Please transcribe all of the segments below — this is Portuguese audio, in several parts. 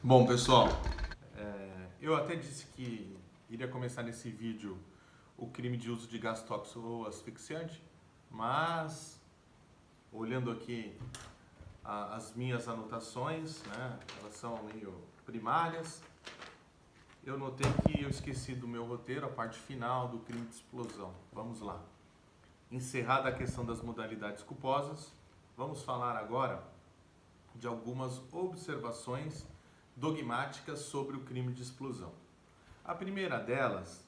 Bom, pessoal, eu até disse que iria começar nesse vídeo o crime de uso de gás tóxico ou asfixiante, mas olhando aqui as minhas anotações, né, elas são meio primárias, eu notei que eu esqueci do meu roteiro a parte final do crime de explosão. Vamos lá. Encerrada a questão das modalidades culposas, vamos falar agora de algumas observações dogmáticas sobre o crime de explosão. A primeira delas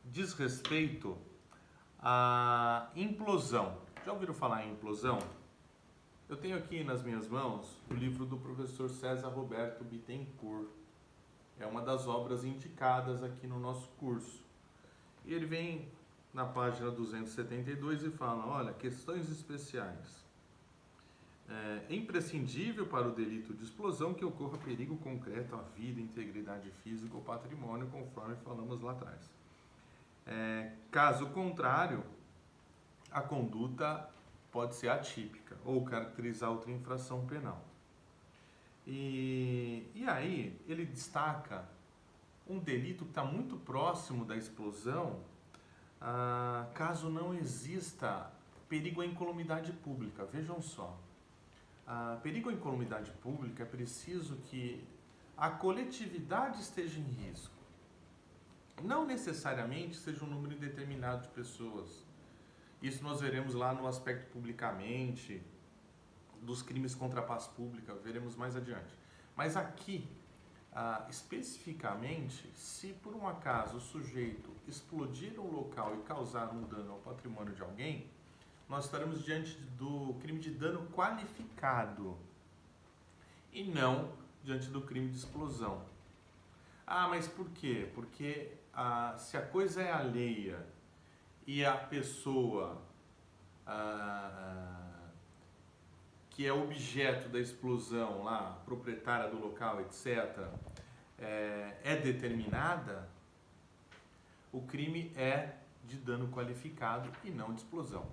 diz respeito à implosão. Já ouviram falar em implosão? Eu tenho aqui nas minhas mãos o livro do professor César Roberto Bittencourt. É uma das obras indicadas aqui no nosso curso. E ele vem na página 272 e fala, olha, questões especiais. É imprescindível para o delito de explosão que ocorra perigo concreto à vida, integridade física ou patrimônio, conforme falamos lá atrás. Caso contrário, a conduta pode ser atípica ou caracterizar outra infração penal. E aí ele destaca um delito que está muito próximo da explosão, caso não exista perigo à incolumidade pública. Vejam só. Perigo à incolumidade pública é preciso que a coletividade esteja em risco. Não necessariamente seja um número indeterminado de pessoas. Isso nós veremos lá no aspecto publicamente, dos crimes contra a paz pública, veremos mais adiante. Mas aqui, especificamente, se por um acaso o sujeito explodir um local e causar um dano ao patrimônio de alguém, nós estaremos diante do crime de dano qualificado e não diante do crime de explosão. Mas por quê? Porque se a coisa é alheia e a pessoa que é objeto da explosão, lá, proprietária do local, etc., é determinada, o crime é de dano qualificado e não de explosão.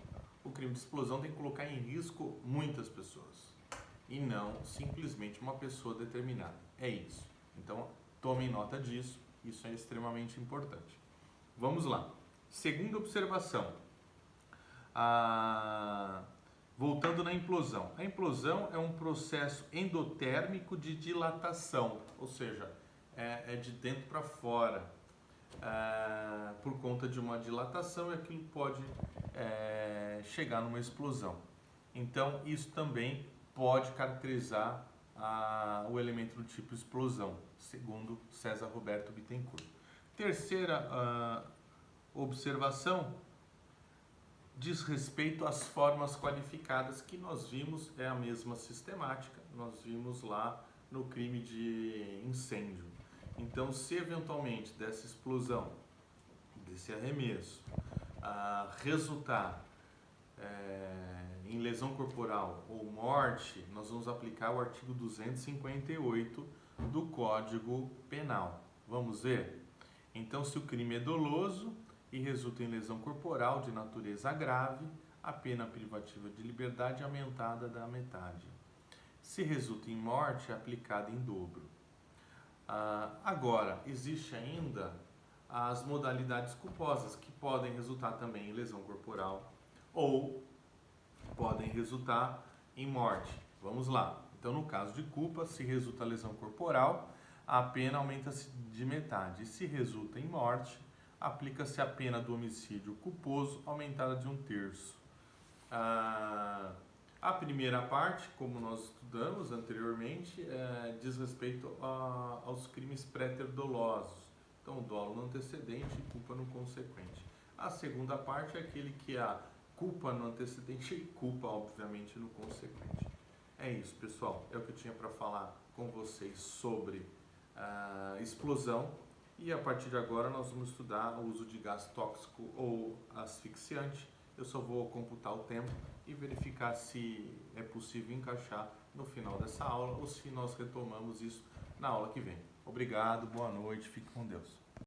O crime de explosão tem que colocar em risco muitas pessoas e não simplesmente uma pessoa determinada. É isso. Então, tomem nota disso, isso é extremamente importante. Vamos lá. Segunda observação. Voltando na implosão. A implosão é um processo endotérmico de dilatação, ou seja, é de dentro para fora. Por conta de uma dilatação, e aquilo pode chegar numa explosão. Então, isso também pode caracterizar o elemento do tipo explosão, segundo César Roberto Bittencourt. Terceira observação diz respeito às formas qualificadas que nós vimos, é a mesma sistemática, nós vimos lá no crime de incêndio. Então, se eventualmente dessa explosão, desse arremesso, resultar em lesão corporal ou morte, nós vamos aplicar o artigo 258 do Código Penal. Vamos ver? Então, se o crime é doloso e resulta em lesão corporal de natureza grave, a pena privativa de liberdade é aumentada da metade. Se resulta em morte, é aplicada em dobro. Agora, existe ainda as modalidades culposas, que podem resultar também em lesão corporal ou podem resultar em morte. Vamos lá. Então, no caso de culpa, se resulta lesão corporal, a pena aumenta-se de metade. E se resulta em morte, aplica-se a pena do homicídio culposo, aumentada de 1/3. A primeira parte, como nós estudamos anteriormente, diz respeito aos crimes pré-dolosos. Então, dolo no antecedente e culpa no consequente. A segunda parte é aquele que há culpa no antecedente e culpa, obviamente, no consequente. É isso, pessoal. É o que eu tinha para falar com vocês sobre explosão. E a partir de agora nós vamos estudar o uso de gás tóxico ou asfixiante. Eu só vou computar o tempo e verificar se é possível encaixar no final dessa aula ou se nós retomamos isso na aula que vem. Obrigado, boa noite, fique com Deus.